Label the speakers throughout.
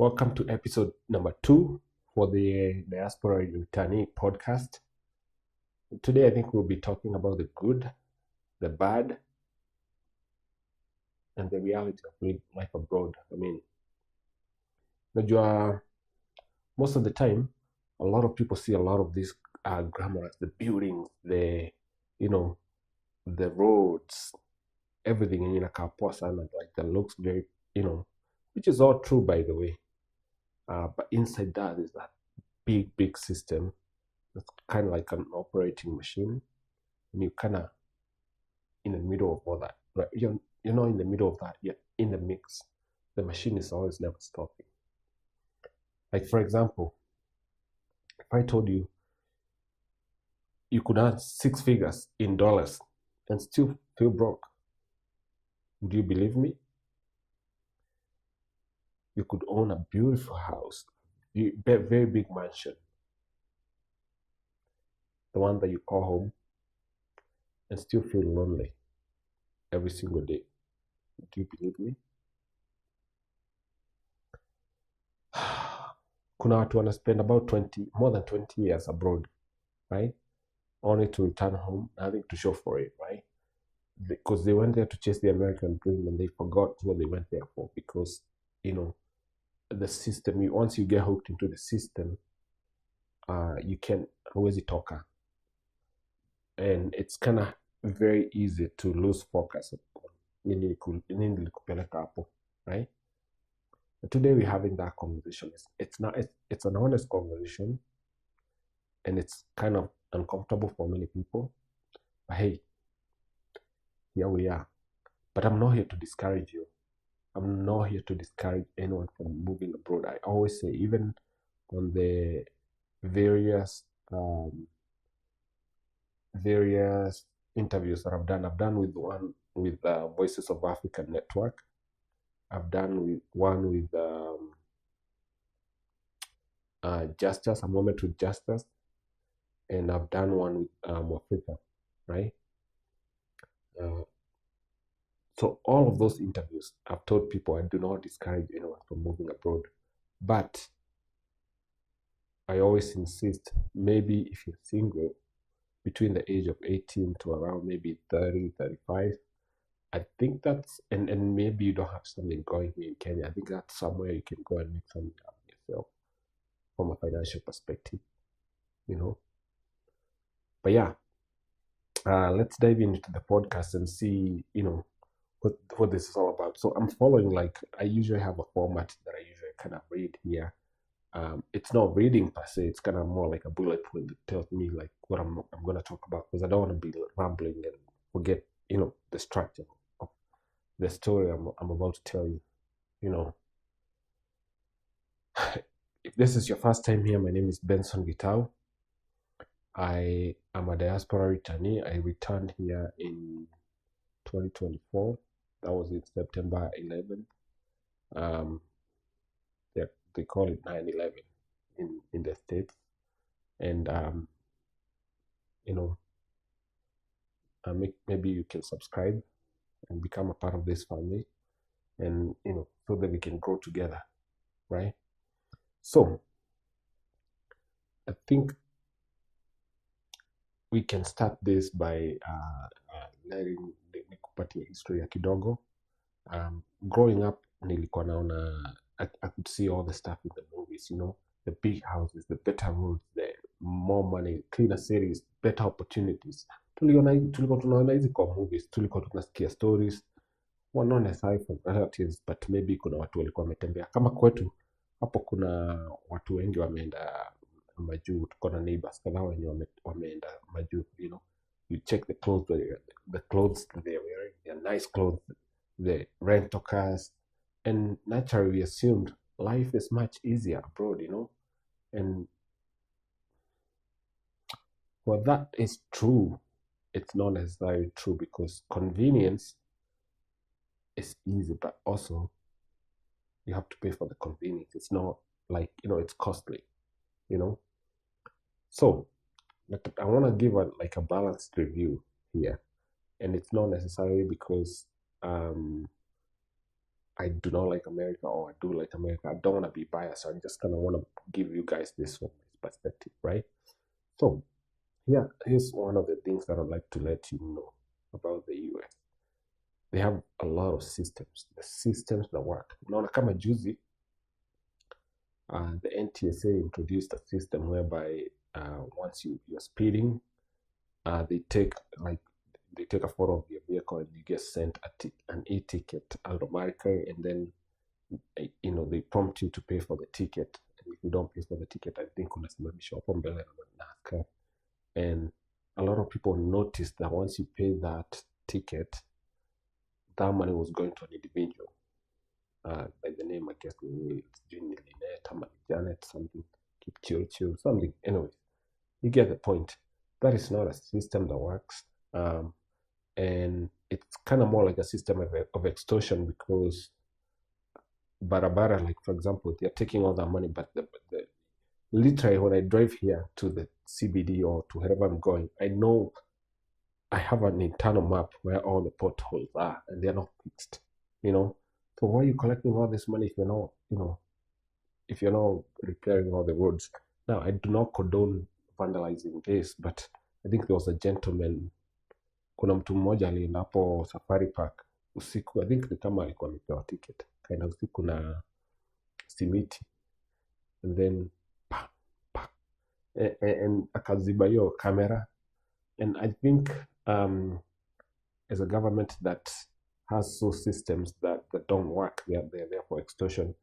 Speaker 1: Welcome to episode number 2 for the Diaspora Returnee Podcast. Today, I think we'll be talking about the good, the bad, and the reality of life abroad. Najua, most of the time, a lot of people see a lot of these glamorous, the buildings, the roads, everything in Inakaa sana, like that looks very, which is all true, by the way. But inside that is that big system. It's kind of like an operating machine, and you kind of in the middle of all that. Right? You're not in the middle of that. You're in the mix. The machine is always never stopping. Like, for example, if I told you you could earn 6 figures in dollars and still feel broke, would you believe me? You could own a beautiful house, very big mansion, the one that you call home, and still feel lonely every single day. Do you believe me? Kuna watu wana spend about more than 20 years abroad, right? Only to return home, nothing to show for it, right? Because they went there to chase the American dream and they forgot what they went there for. Because, the system, once you get hooked into the system, you can always talk. And it's kind of very easy to lose focus on right? And today we're having that conversation. It's an honest conversation, and it's kind of uncomfortable for many people. But hey, here we are. But I'm not here to discourage you. I'm not here to discourage anyone from moving abroad. I always say, even on the various interviews that I've done with one with Voices of Africa Network. I've done with one with Justice, A Moment with Justice, and I've done one with Africa, right? So all of those interviews, I've told people I do not discourage anyone from moving abroad. But I always insist, maybe if you're single, between the age of 18 to around maybe 30, 35, I think that's, and maybe you don't have something going here in Kenya, I think that's somewhere you can go and make something out of yourself from a financial perspective, But yeah, let's dive into the podcast and see, what this is all about. So I'm following, I usually have a format that I usually kind of read here. It's not reading per se, it's kind of more like a bullet point that tells me like what I'm going to talk about, because I don't want to be rambling and forget, the structure of the story I'm about to tell you. If this is your first time here, my name is Benson Gitau. I am a diaspora returnee. I returned here in 2024. That was in September 11th. They call it 9/11 in the States. And, maybe you can subscribe and become a part of this family, and, so that we can grow together, right? So, I think we can start this by letting nikupatia history ya kidogo. Growing up, nilikuwa naona, I could see all the stuff in the movies, the big houses, the better roads, the more money, cleaner cities, better opportunities. Tulikuwa tunaona hizi kwa movies, tulikuwa tunasikia stories, well, not necessarily from relatives, but maybe kuna watu walikuwa wametembea. Kama kwetu, hapo kuna watu wengi wameenda majuu, tuko na neighbors kadhaa wenye wameenda majuu, you check the clothes they're wearing, they're nice clothes, the rental cars, and naturally we assumed life is much easier abroad, and well, that is true. It's not necessarily true, because convenience is easy, but also you have to pay for the convenience. It's not like, it's costly, So I want to give a balanced review here, and it's not necessarily because I do not like America or I do like America. I don't want to be biased. I just kind of want to give you guys this from my perspective, right? So, yeah, here's one of the things that I'd like to let you know about the US. They have a lot of systems, the systems that work. Unaona kama juzi, the NTSA introduced a system whereby once you're speeding, they take a photo of your vehicle and you get sent an e-ticket automatically, and then they prompt you to pay for the ticket. And if you don't pay for the ticket, I think unasimamishwa hapo mbele na askari. And a lot of people noticed that once you pay that ticket, that money was going to an individual. By the name, I guess, it's Janet, something, Kipchirchir, something. Anyways, you get the point. That is not a system that works. And it's kind of more like a system of extortion, because barabara, like for example, they're taking all that money, but literally when I drive here to the CBD or to wherever I'm going, I know I have an internal map where all the potholes are and they're not fixed, So why are you collecting all this money if you're not, if you're not repairing all the roads? Now, I do not condone vandalizing this, but I think there was a gentleman, kuna mtu mmoja alienda hapo Safari Park usiku, I think ni kama alikuwa amepewa ticket, kaenda usiku na simiti, and then and akaziba hiyo camera. And I think as a government that has those systems that don't work, they're there for extortion,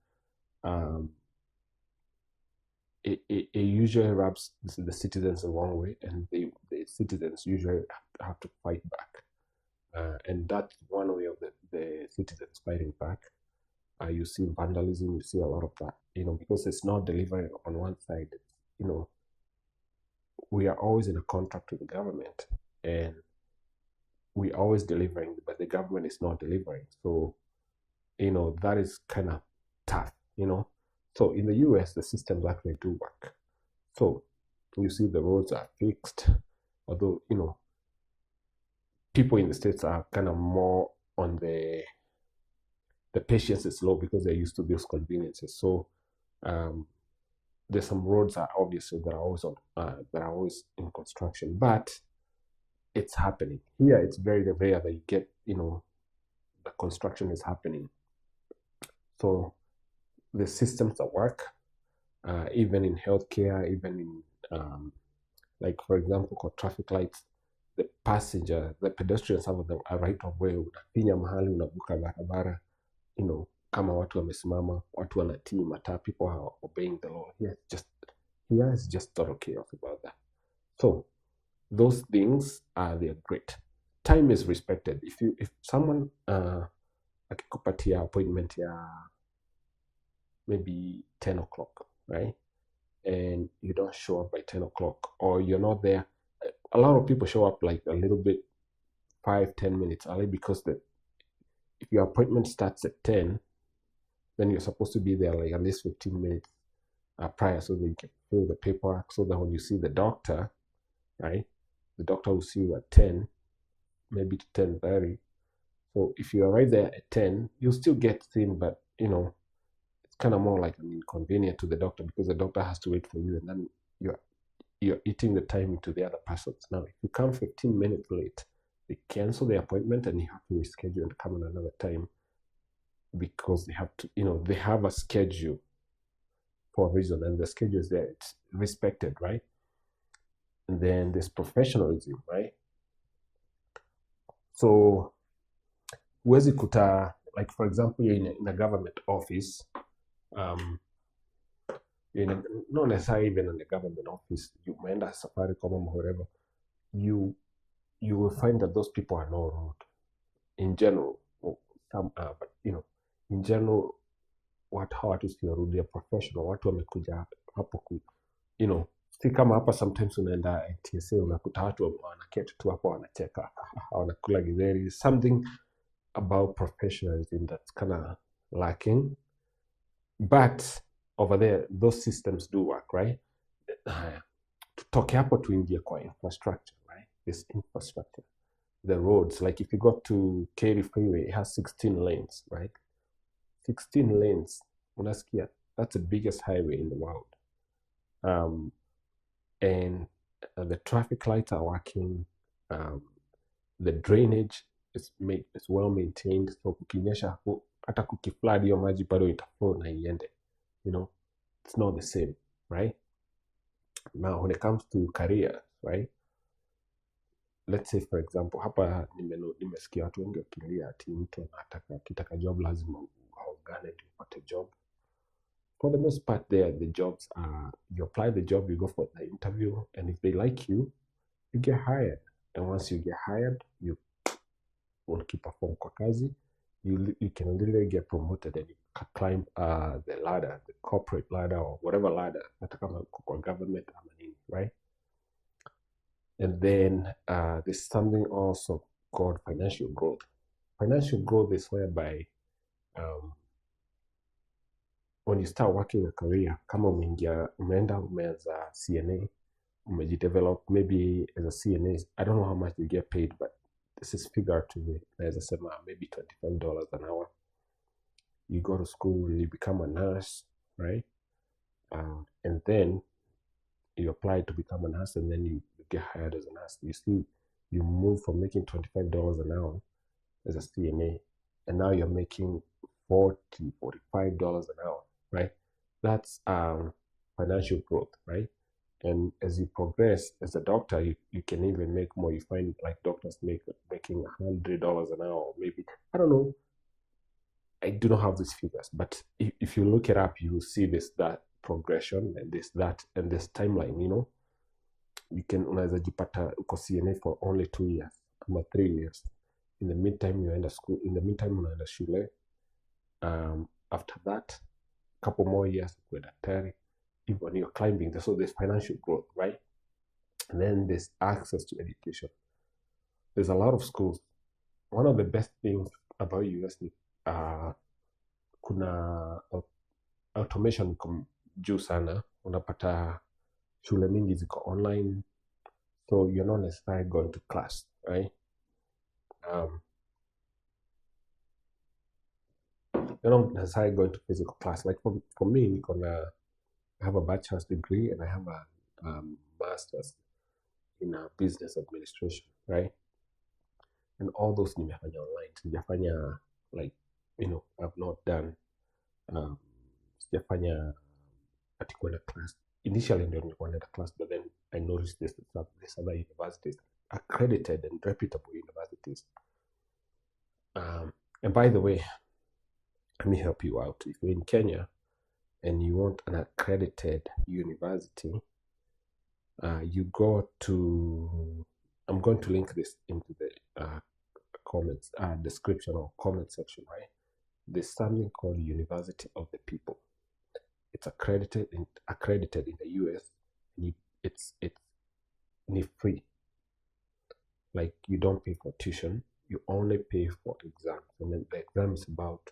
Speaker 1: it usually rubs the citizens the wrong way, and the citizens usually have to fight back. And that's one way of the citizens fighting back. You see vandalism, you see a lot of that, because it's not delivering on one side. We are always in a contract with the government, and we're always delivering, but the government is not delivering. So, that is kind of tough, So in the US, the systems actually do work. So you see the roads are fixed, although, people in the States are kind of more on the patience is low because they're used to those conveniences. So there's some roads that obviously that are always in construction, but it's happening. Here it's very rare that you get, the construction is happening. So the systems that work, even in healthcare, even in like for example, for traffic lights, the pedestrians have a right of way. Unafinya mahali unavuka barabara, kama watu wamesimama, watu wanatii mataa, people are obeying the law. Here is just total chaos about that. So those things they're great. Time is respected. If someone akikupatia appointment ya maybe 10 o'clock, right? And you don't show up by 10 o'clock, or you're not there. A lot of people show up like a little bit 5-10 minutes early, because if your appointment starts at 10, then you're supposed to be there like at least 15 minutes prior, so that you can fill the paperwork, so that when you see the doctor, right, the doctor will see you at 10, maybe to 10:30. So if you arrive there at 10, you'll still get seen, but it's kind of more like an inconvenience to the doctor, because the doctor has to wait for you, and then you're eating the time into the other person's. Now, if you come 15 minutes late, they cancel the appointment and you have to reschedule and come at another time, because they have to, they have a schedule for a reason, and the schedule is there. It's respected, right? And then there's professionalism, right? So huwezi kuta, like for example, you're in a government office, not necessarily even in the government office, you umeenda Safaricom or wherever, you will find that those people are not rude in general. Some are, but in general, watu sio rude, professional. Watu wamekuja hapo si kama hapa sometimes unaenda NTSA unakuta watu wanaketi tu hapo wanacheka, wanakula githeri. Something about professionalism that's kind of lacking. But over there, those systems do work, right? Tutoke hapo tuingie kwa infrastructure, right? This infrastructure, the roads, like if you go to Katy Freeway, it has 16 lanes, right? 16 lanes. Unasikia, that's the biggest highway in the world. And the traffic lights are working. The drainage is well maintained. So kukinyesha, hata kukiflood hiyo maji bado itaflow na iende. It's not the same, right? Now, when it comes to career, right? Let's say for example, hapa nimesikia watu wengi wakilia ati mtu akitaka job lazima uungane ndio upate job. For the most part there, the jobs are, you apply the job, you go for the interview, and if they like you, you get hired. And once you get hired, you ukiperform kwa kazi, you can literally get promoted and you can climb the ladder, the corporate ladder or whatever ladder, hata kama kwa government ama nini, right? And then there's something also called financial growth. Financial growth is whereby when you start working a career, kama umeanza CNA, umejidevelop maybe as a CNA, I don't know how much you get paid, but this is figuratively, naweza sema maybe $25 an hour. You go to school, you become a nurse, right? And then you apply to become a nurse, and then you get hired as a nurse. You see, you move from making $25 an hour as a CNA, and now you're making $40, $45 an hour, right? That's financial growth, right? And as you progress as a doctor, you can even make more. You find like doctors making $100 an hour, maybe. I don't know. I do not have these figures, but if you look it up, you will see that progression and this timeline, You can unaweza jipata uko CNA for only 2 years or 3 years. In the meantime, you enter school. In the meantime, unaenda shule. After that, couple more years, uko daktari. Even you're climbing, so there's financial growth, right? And then there's access to education. There's a lot of schools. One of the best things about US kuna automation juu sana. Unapata shule mingi ziko online, so you're not necessarily going to class, right? You're not necessarily going to physical class. Like for me, I have a bachelor's degree and I have a master's in business administration, right? And all those nimefanya online. Sijafanya like, I've not done sijafanya particular class. Initially ndio nilikuwa naenda class, but then I noticed this other universities, accredited and reputable universities. And by the way, let me help you out. If you're in Kenya and you want an accredited university, you go to, I'm going to link this into the comments, description or comment section, right? There's something called University of the People. It's accredited in the US. It's free. Like, you don't pay for tuition, you only pay for exams. And then the exam is about,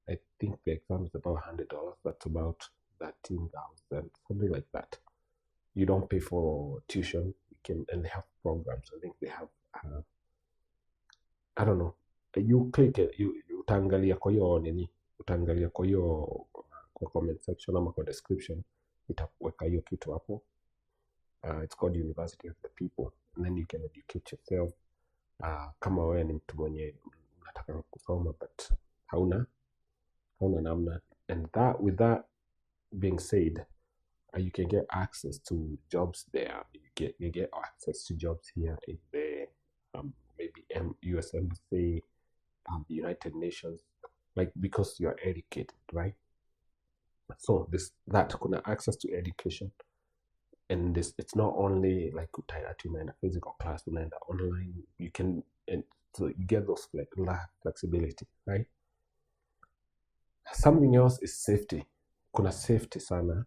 Speaker 1: I think the exam is about $100. That's about 13,000, something like that. You don't pay for tuition. And they have programs. I think they have, I don't know. You click it, utaangalia kwa hiyo nini, utaangalia kwa hiyo kwa comment section ama kwa description, itaweka hiyo kitu hapo. It's called University of the People, and then you can educate yourself. Kama wewe ni mtu mwenye unataka kusoma but hauna namna. And with that being said, you can get access to jobs there. You get access to jobs here in the maybe US Embassy, the United Nations, like, because you're educated, right? So kuna access to education, and it's not only like unaenda physical class, unaenda online. You can, and so you get those flexibility, right? Something else is safety. Kuna safety sana,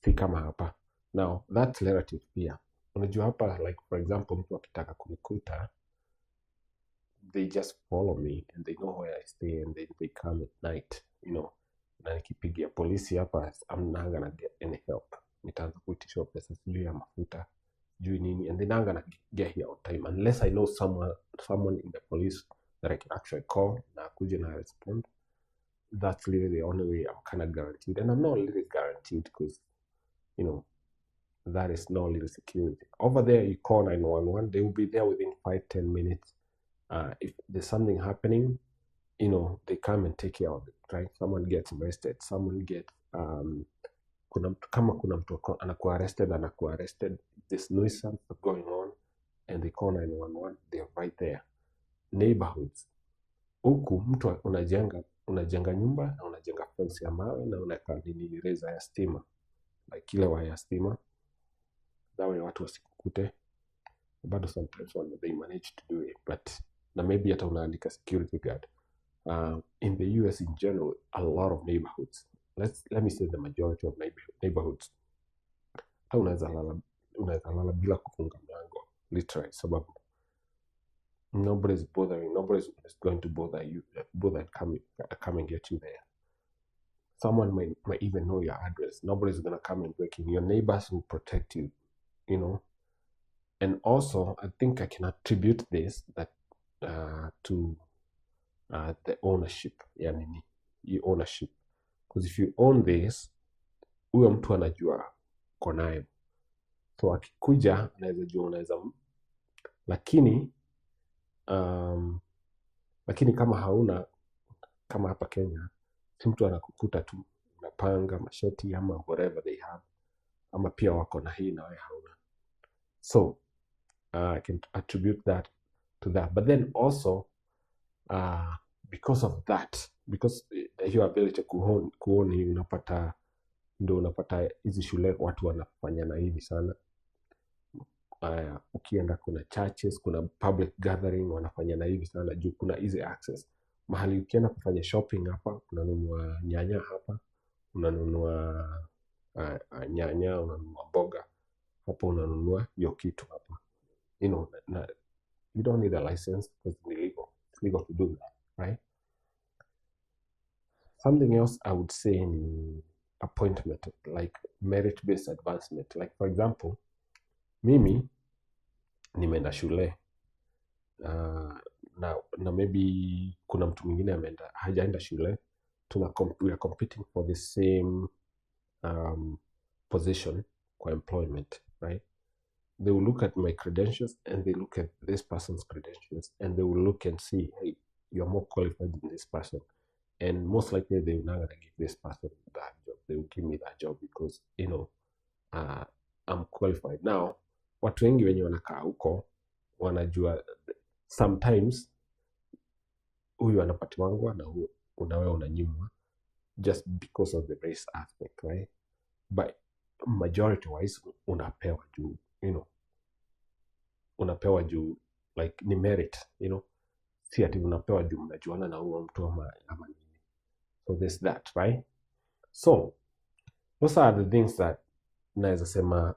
Speaker 1: si kama hapa. Now that's relative pia. Unajua hapa, like for example, mtu akitaka kunikuta, they just follow me and they know where I stay, and they come at night, na nikipigia polisi hapa, I'm not gonna get any help. Nitaanza kuitishwa pesa sijui ya mafuta, sijui nini, and they're not gonna get here on time unless I know someone in the police that I can actually call na akuje na respond. that's really the only way I'm kind of guaranteed. And I'm not really guaranteed because, that is not really security. Over there, you call 911, they will be there within 5-10 minutes. If there's something happening, they come and take care of it, right? Someone gets arrested, someone gets, kama kuna mtu anakuwa arrested, there's nuisance going on, and they call 911, they're right there. Neighborhoods. Huku mtu unajenga nyumba na unajenga fence ya mawe na unaweka reza ya stima, like kile waya ya stima, dawa ya watu wasikukute. Bado sometimes they manage to do it, but na maybe hata unaandika security guard. In the US in general, a lot of neighborhoods, let me say the majority of neighborhoods, unaweza lala bila kufunga mlango, literally, sababu nobody's going to bother come and get you there. Someone might even know your address. Nobody's going to come and break in. Your neighbors will protect you, And also, I think I can attribute this to the ownership. Ownership. Because if you own this, huyo mtu anajua uko nayo. So akikuja, anaweza jua unaweza. Lakini kama hauna, kama hapa Kenya, si mtu anakukuta tu unapanga masheti ama whatever they have, ama pia wako na hii na wewe hauna. So I can attribute that to that. But then also, because of that, because hiyo ability kuoni unapata hizi shule watu wanafanyana hivi sana. Ukienda kuna churches, kuna public gathering wanafanyana hivi sana juu kuna easy access. Mahali ukienda kufanya shopping hapa, unanunua nyanya hapa, unanunua nyanya, unanunua mboga hapa, unanunua hiyo kitu hapa. You don't need a license because it's illegal. It's legal to do that, right? Something else I would say in appointment, like merit-based advancement. Like for example, mimi nimeenda shule na maybe kuna mtu mwingine hajaenda shule, we are competing for the same position for employment, right? They will look at my credentials and they look at this person's credentials and they will look and see, hey, you're more qualified than this person. And most likely they will not gonna give this person that job. They will give me that job because, I'm qualified. Now, watu wengi wenye wanakaa huko, wanajua, sometimes, huyu anapatiwangwa na unawe unanyimwa, just because of the race aspect, right? But majority wise, unapewa juu, unapewa juu, like ni merit, si ati unapewa juu mnajuana na huyo mtu ama nini. So there's that, right? So those are the things that naweza sema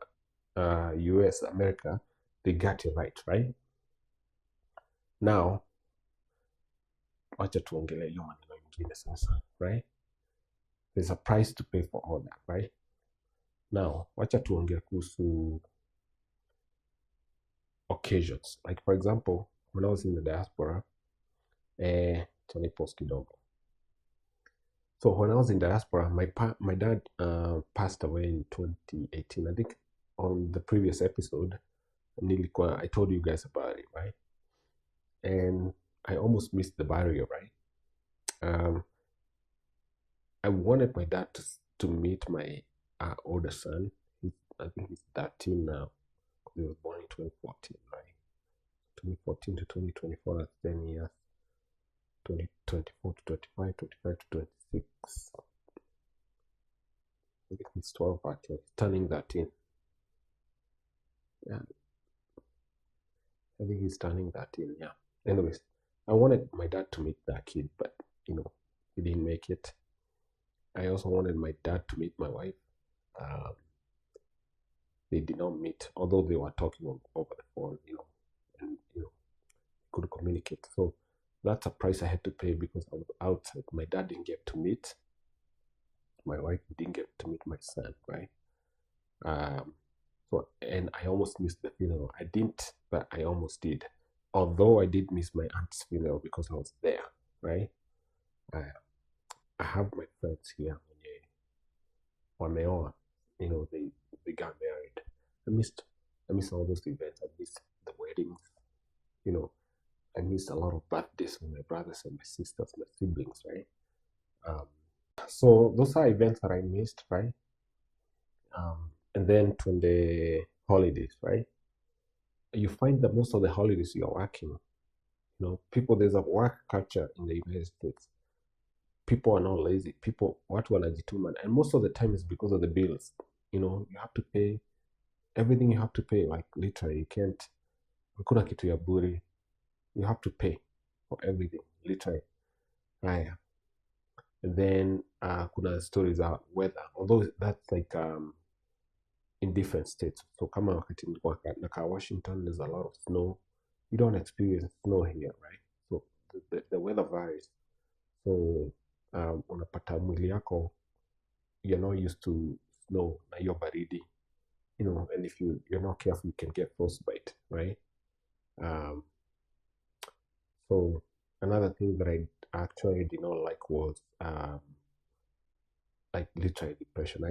Speaker 1: US, America, they got it right? Now, wacha tuongelee hiyo maneno mengine sasa, right? There's a price to pay for all that, right? Now, wacha tuongee kuhusu occasions. Like for example, when I was in the diaspora, Tony post kidogo. So when I was in diaspora, my dad passed away in 2018. I think on the previous episode, I told you guys about it, right? And I almost missed the burial, right? I wanted my dad to meet my older son. I think he's 13 now. He was born in 2014, right? 2014 to 2024, that's 10 years. 2024 to 25, 25 to 26. I think he's 12 actually, turning 13. Yeah. I think he's turning 13, yeah. Anyways, I wanted my dad to meet that kid, but, he didn't make it. I also wanted my dad to meet my wife. They did not meet, although they were talking over the phone, and, could communicate. So that's a price I had to pay because I was outside. My dad didn't get to meet my wife, didn't get to meet my son, right? So, and I almost missed the funeral. I didn't, but I almost did. Although I did miss my aunt's funeral because I was there, right? I have my friends here wameoa, they got married. I missed all those events. I missed the weddings, you know. I missed a lot of birthdays with my brothers and my sisters, my siblings, right? Um, so those are events that I missed, right? And then to the holidays, right? You find that most of the holidays you're working. There's a work culture in the United States. People are not lazy. Watu wanajituma, and most of the time it's because of the bills. You have to pay everything. You have to pay, like literally. You can't. Hakuna kitu ya bure. You have to pay for everything, literally. Haya. And then kuna stories about weather, although that's like in different states. So kama wakati nilikuwa nakaa Washington, there's a lot of snow. You don't experience snow here, right? So the weather varies. So unapata mwili yako, you're not used to snow na hiyo baridi, and if you're not careful, you can get frostbite, right? So another thing that I actually did not like was like literally depression.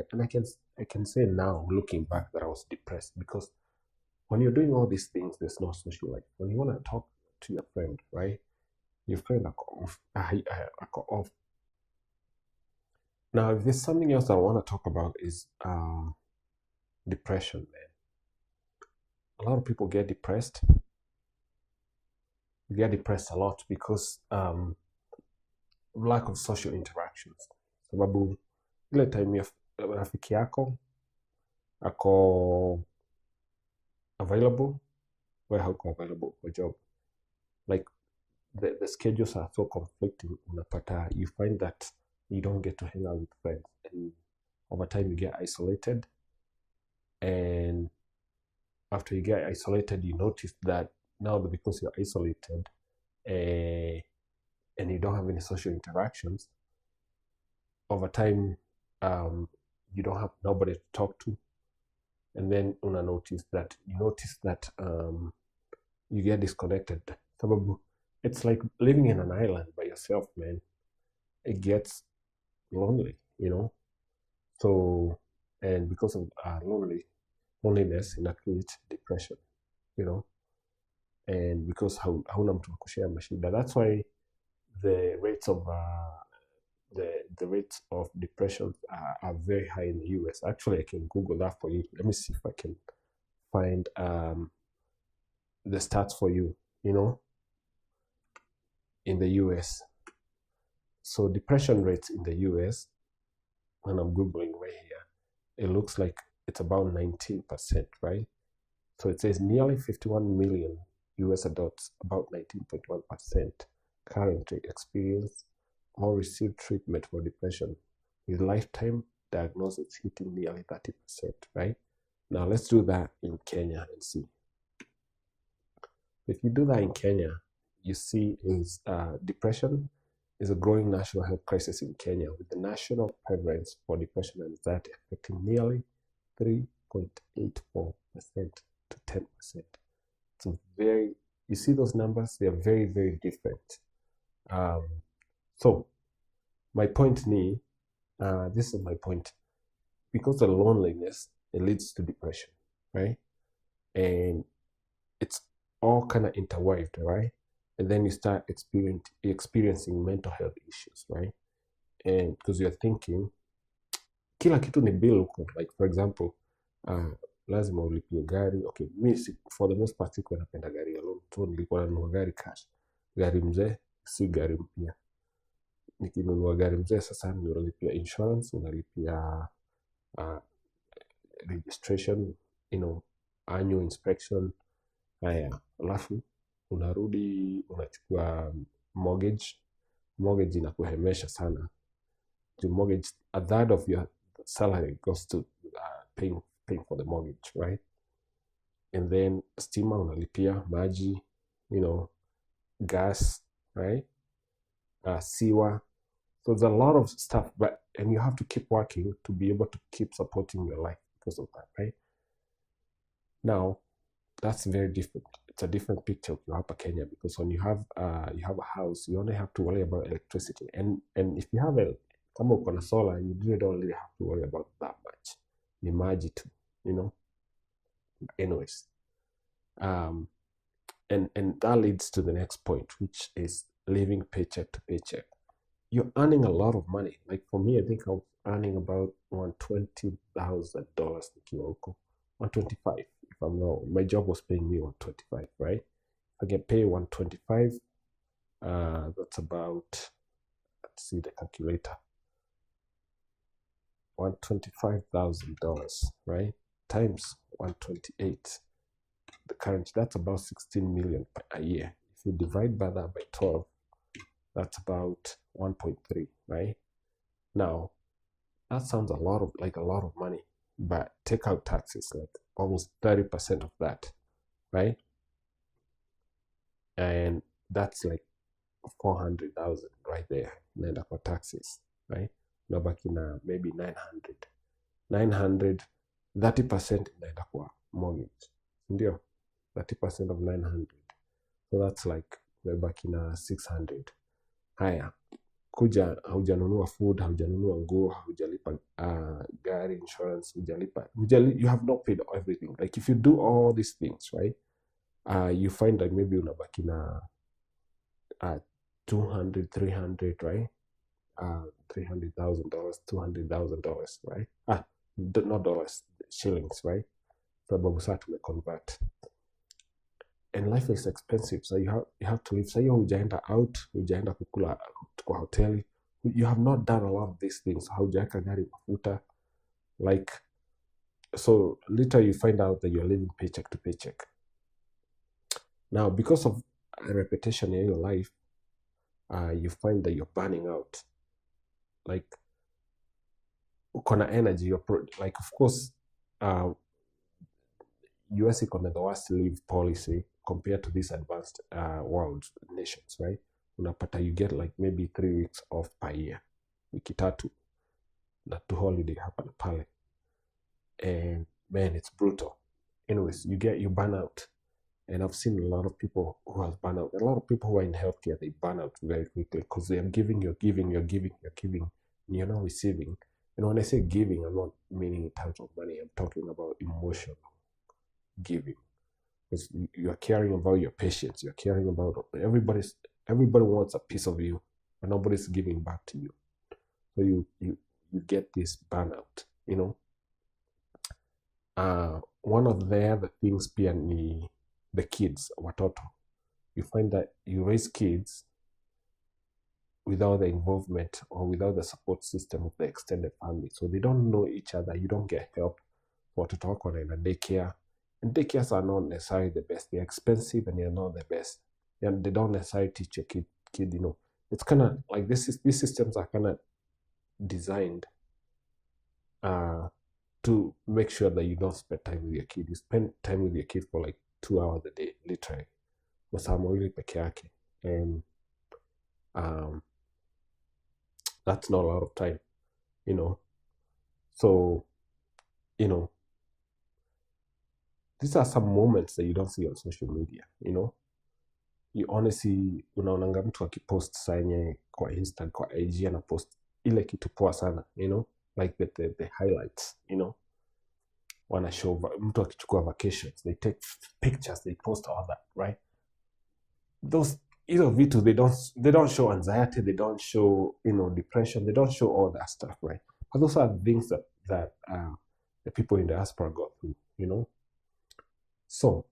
Speaker 1: I can say now, looking back, that I was depressed because when you're doing all these things, there's no social life. When you want to talk to your friend, right? Your friend are off. Now, if there's something else that I want to talk about is depression, man. A lot of people get depressed. You get depressed a lot because lack of social interactions. Sababu ile time ya rafiki yako ako available, wewe hauko available for job. Like the schedules are so conflicting. Unapata, you find that you don't get to hang out with friends, and over time you get isolated. And after you get isolated, you notice that now that because you're isolated and you don't have any social interactions, over time you don't have nobody to talk to. And then you notice that you get disconnected. It's like living in an island by yourself, man. It gets lonely, So, and because of loneliness, it creates depression, And because hauna mtu wa kushare mashida, that's why the rates of depression are very high in the US. Actually, I can Google that for you. Let me see if I can find the stats for you, in the US. So depression rates in the US, when I'm Googling right here, it looks like it's about 19%, right? So it says nearly 51 million US adults, about 19.1%, currently experience or receive treatment for depression, with lifetime diagnosis hitting nearly 30%, right? Now let's do that in Kenya and see. If you do that in Kenya, you see is depression is a growing national health crisis in Kenya, with the national prevalence for depression and anxiety affecting nearly 3.84% to 10%. So you see those numbers, they are very, very different. So my point this is my point. Because of loneliness, it leads to depression, right? And it's all kind of intertwined, right? And then you start experiencing mental health issues, right? And because you're thinking, kila kitu ni bill huko. Like for example, lazima ulipie gari. Okay, for the most part sikuwa napenda gari alone. So nilikuwa nanunua gari cash. Gari mzee, si gari mpya. Nikinunua gari mzee sasa unalipia insurance, unalipia registration, annual inspection. Haya, alafu unarudi unachukua mortgage inakuhemesha sana. The mortgage, a third of your salary goes to paying for the mortgage, right? And then stima unalipia, maji, gas, right? Siwa. So there's a lot of stuff, and you have to keep working to be able to keep supporting your life because of that, right? Now, that's very different. It's a different picture of hapa Kenya, because when you have a house, you only have to worry about electricity, and if you have Kama uko na solar, you really don't really have to worry about that much. Ni maji tu, you know. Anyways, and that leads to the next point, which is living paycheck to paycheck. You're earning a lot of money. Like for me, I think I was earning about $120,000 nikiwa huko. 125, if I'm not. My job was paying me 125, right? I get paid 125. That's about, let's see the calculator. $125,000, right? Times 128. The currency, that's about 16 million a year. If you divide by that by 12, that's about 1.3, right? Now, that sounds like a lot of money, but take out taxes, like almost 30% of that, right? And that's like 400,000 right there. Naenda kwa taxes, right? Nabaki na maybe 900. 30% inaenda kwa mortgage. Ndio, 30% of 900. So that's like nabaki na 600. Haya, kuja haujanunua food, haujanunua nguo, haujalipa gari insurance, you have not paid everything. Like if you do all these things, right? You find that maybe unabaki na 200, 300, right? $300,000, $200,000, right? Not dollars, shillings, right? Sababu saa tumeconvert. And life is expensive, so you have to live. Say hujaenda out, hujaenda kukula kwa hoteli, you have not done a lot of these things. Haujaeka gari mafuta, like, so later you find out that you're living paycheck to paycheck. Now, because of a repetition in your life, you find that you're burning out. Like, uko na energy, like, of course, US iko na the worst leave policy compared to these advanced world nations, right? Unapata you get like maybe 3 weeks off per year, wiki tatu na tu holiday hapa na pale, and man, it's brutal. Anyways, you burn out, and I've seen a lot of people who have burn out. A lot of people who are in healthcare, they burn out very quickly because they are giving, you're giving, and you're not receiving. And when I say giving, I'm not meaning in terms of money. I'm talking about emotional giving. Because you are caring about your patients, you're caring about everybody wants a piece of you, and nobody's giving back to you. So you get this burnout, you know. One of the other things pia ni the kids, watoto. You find that you raise kids without the involvement or without the support system of the extended family. So they don't know each other, you don't get help. Watoto wako wanaenda daycare. And daycares are not necessarily the best. They're expensive and they're not the best. And they don't necessarily teach a kid, you know. It's kind of like these systems are kind of designed to make sure that you don't spend time with your kid. You spend time with your kid for like 2 hours a day, literally. Masaa mawili peke yake. And that's not a lot of time, you know. So, you know, these are some moments that you don't see on social media, you know. You honestly, unaonanga mtu akipost sanye kwa Insta, kwa IG, ana post ile kitu poa sana, you know, like the highlights, you know. Wana show mtu akichukua vacations, they take pictures, they post all that, right? Those vitu, they don't show anxiety, they don't show, you know, depression, they don't show all that stuff, right? But those are things that the people in the diaspora go through, you know. So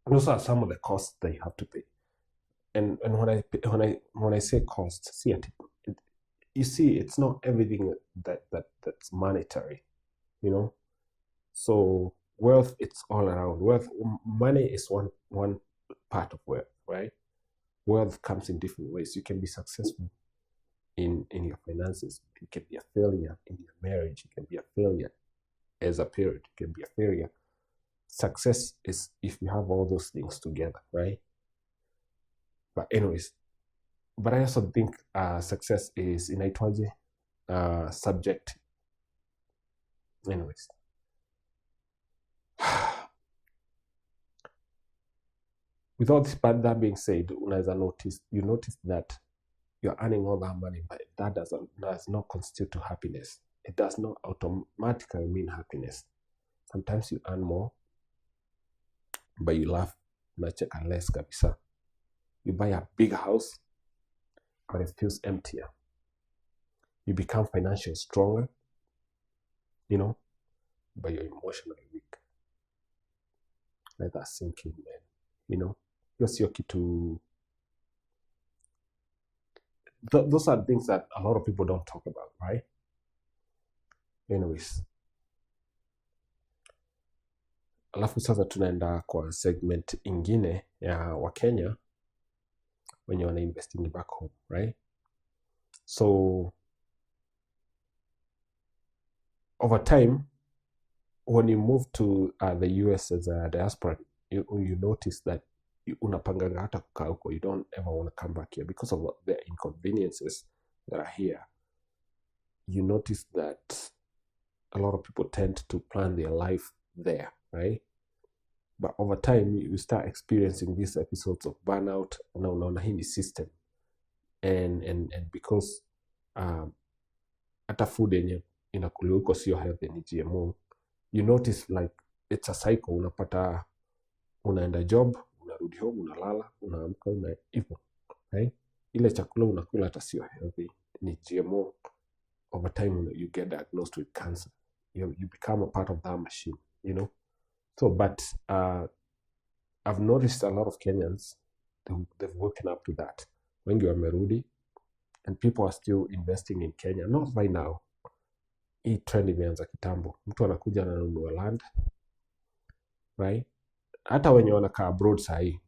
Speaker 1: those are some of the costs that you have to pay. And when I say costs, see it, you see, it's not everything that's monetary, you know. So wealth, it's all around. Wealth, money is one part of wealth, right? Wealth comes in different ways. You can be successful in your finances. You can be a failure in your marriage. You can be a failure as a parent. You can be a failure. Success is if you have all those things together, right? But anyways, but I also think success is inaitwaje, subject. Anyways, with all this, but that being said, you notice that you're earning all that money, but that does not constitute to happiness. It does not automatically mean happiness. Sometimes you earn more, but you laugh unacheka less kabisa. You buy a big house, but it feels emptier. You become financially stronger, but you're emotionally weak. Let that sink in, man. Hiyo sio kitu. Those are things that a lot of people don't talk about, right? Anyways, alafu sasa tunaenda kwa segment ingine ya Wakenya wenye wana investing back home, right? So over time, when you move to the US as a diaspora, you notice that unapanganga hata kukaa huko. You don't ever want to come back here because of the inconveniences that are here. You notice that a lot of people tend to plan their life there, right? But over time, you start experiencing these episodes of burnout. Unaona hii ni system, and because hata food yenye inakuliwa huko sio healthy, ni GMO. You notice like it's a cycle. Unapata unaenda job, unarudi home, unalala, unaamka, hivyo, right? Ile chakula unakula hata sio healthy, ni GMO. Over time, you get diagnosed with cancer. You become a part of that machine, So, but I've noticed a lot of Kenyans, they've woken up to that. Wengi wamerudi, and people are still investing in Kenya. Not right now. Hii trend imeanza kitambo. Mtu anakuja ananunua land, right? Hata wenye wanakaa abroad sahi,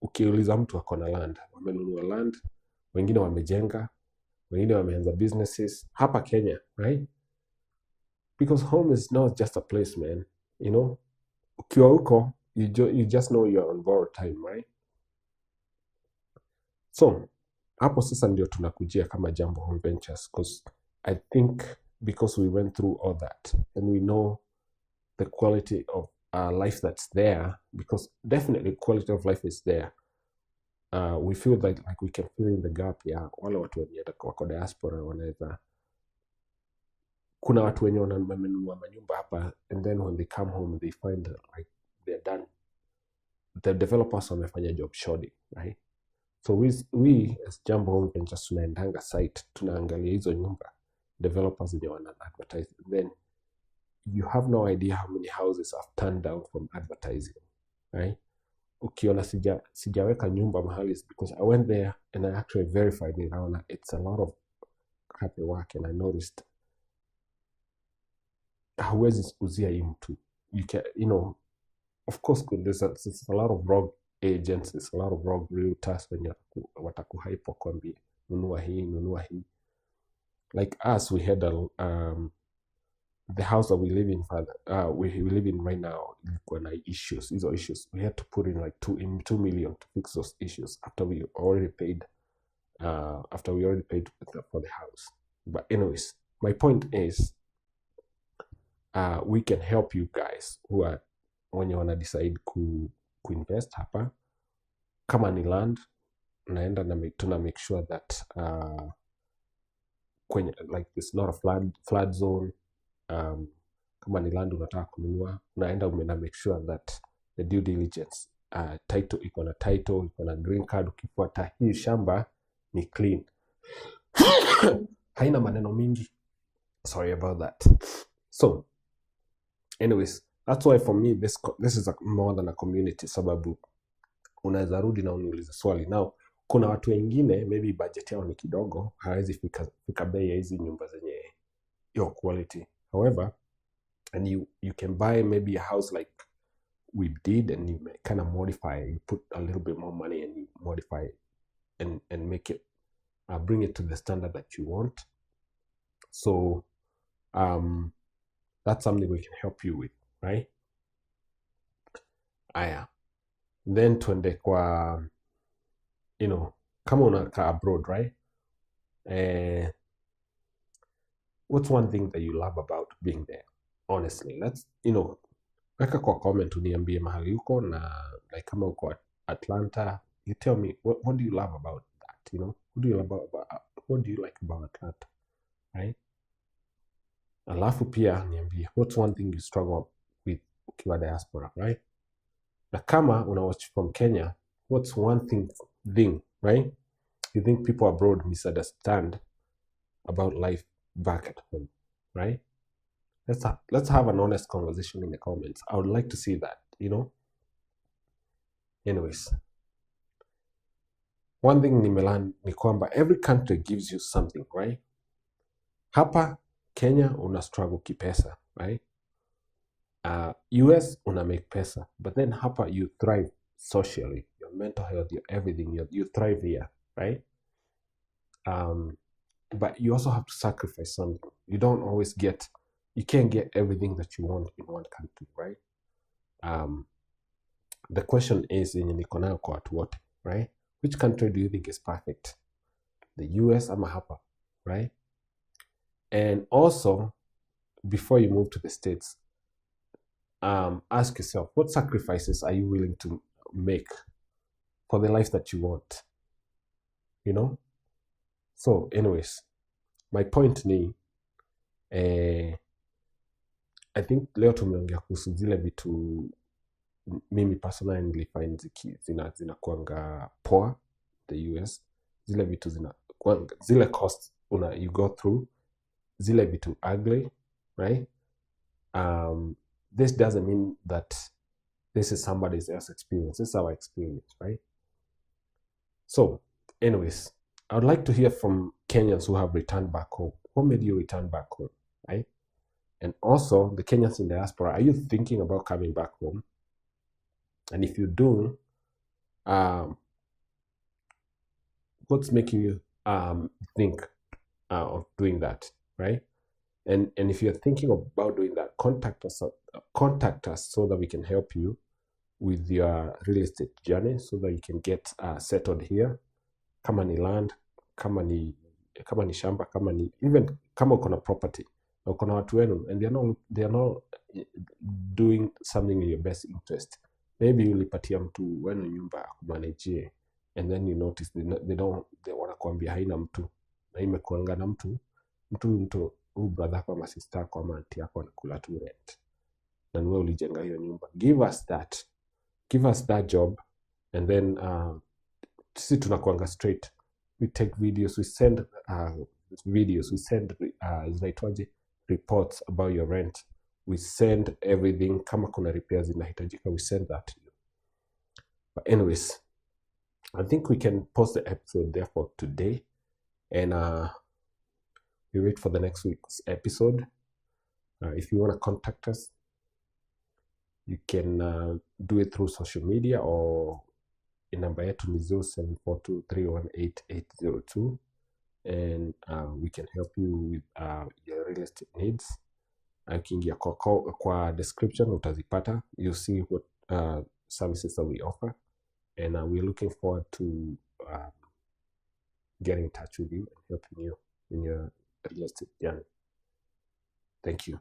Speaker 1: ukiuliza mtu ako na land, wamenunua land, wengine wamejenga, wengine wameanza businesses hapa Kenya, right? Because home is not just a place, man. Ukiwa huko, you just know you're on borrowed time, right? So, hapo sasa ndio tunakujia kama Jambo Home Ventures, because I think because we went through all that and we know the quality of life that's there, because definitely quality of life is there. We feel like we can fill in the gap ya wale watu wenye wako diaspora wanaweza. Kuna watu wenye wamenunua manyumba hapa, and then when they come home they find like they're done. The developers wamefanya job shoddy, right? So we as Jambo Home Ventures tunaendanga site, tunaangalia hizo nyumba developers wenye wana advertise, then you have no idea how many houses have turned down from advertising, right? Ukiona sijaweka nyumba mahali is because I went there and I actually verified it. It's a lot of happy work, and I noticed hauwezi uzia hii mtu. You can, of course there's a lot of rogue agents, there's a lot of rogue realtors wenye watakuhype wakwambie nunua hii. Like us, we had the house that we live in we live in right now, ilikuwa na issues. These are issues. We had to put in like 2 million to fix those issues after we already paid for the house. But anyways, my point is we can help you guys who are when you wanna decide kuinvest hapa. Kama ni land, naenda tuna make sure that kwenye like it's not a flood zone. Kama ni land unataka kununua, unaenda make sure that the due diligence, title iko na green card. Ukifuata hii shamba ni clean, haina maneno mingi. Sorry about that. So anyways, that's why for me this is more than a community, sababu unaweza rudi na uniulize swali. Now kuna watu wengine maybe budget yao ni kidogo, hawezi fika bei ya hizi nyumba zenye your quality. However, and you can buy maybe a house like we did, and you kind of modify, you put a little bit more money and you modify it and make it bring it to the standard that you want. So that's something we can help you with, right? Aya, then tuende kwa kama unakaa abroad, right? What's one thing that you love about being there? Honestly, let's weka kwa comment uniambie mahali uko, na like kama uko Atlanta, you tell me what do you love about that, what do you love what do you like about Atlanta, right? Alafu pia niambie, what's one thing you struggle with ukiwa diaspora, right? Na kama una watch from Kenya, what's one thing, right? You think people abroad misunderstand about life back at home, right? Let's have an honest conversation in the comments. I would like to see that, Anyways, one thing nimelearn ni kwamba every country gives you something, right? Hapa Kenya una struggle kipesa, right? US una make pesa, but then hapa you thrive socially, your mental health, your everything, you thrive here, right? But you also have to sacrifice something. You can't get everything that you want in one country, right? The question is yenye niko nayo kwa watu wote, right? Which country do you think is perfect? The US ama hapa, right? And also, before you move to the States, ask yourself, what sacrifices are you willing to make for the life that you want? So anyways, my point ni I think leo tumeongea kuhusu zile vitu mimi personally nilifind zinakuanga poa the US, zile vitu zile costs you go through, zile vitu ugly, right? This doesn't mean that this is somebody else's experience. This is our experience, right? So anyways, I would like to hear from Kenyans who have returned back home. What made you return back home, right? And also, the Kenyans in diaspora, are you thinking about coming back home? And if you do, what's making you think of doing that, right? And if you're thinking about doing that, contact us so that we can help you with your real estate journey, so that you can get settled here. Kama ni land, kama ni shamba, even kama uko na property, na uko na watu wenu, and they're not doing something in your best interest. Maybe ulipatia mtu wenu nyumba akumanejie, and then you notice they wanakuambia haina mtu, na imekuanga na mtu brother kwa ama sister kwa ama auntie yako anakula tu rent, na wewe ulijenga hiyo nyumba. Give us that job, and then sisi tunakuanga straight. We take videos, we send zinaitwaje, reports about your rent. We send everything. Kama kuna repairs zinahitajika, we send that to you. But anyways, I think we can pause the episode there for today, and we wait for the next week's episode. If you want to contact us, you can do it through social media, or namba yetu ni 0742318802, and we can help you with your real estate needs. Ukiingia kwa description utazipata. You see what services that we offer, and we're looking forward to getting in touch with you and helping you in your real estate journey. Thank you.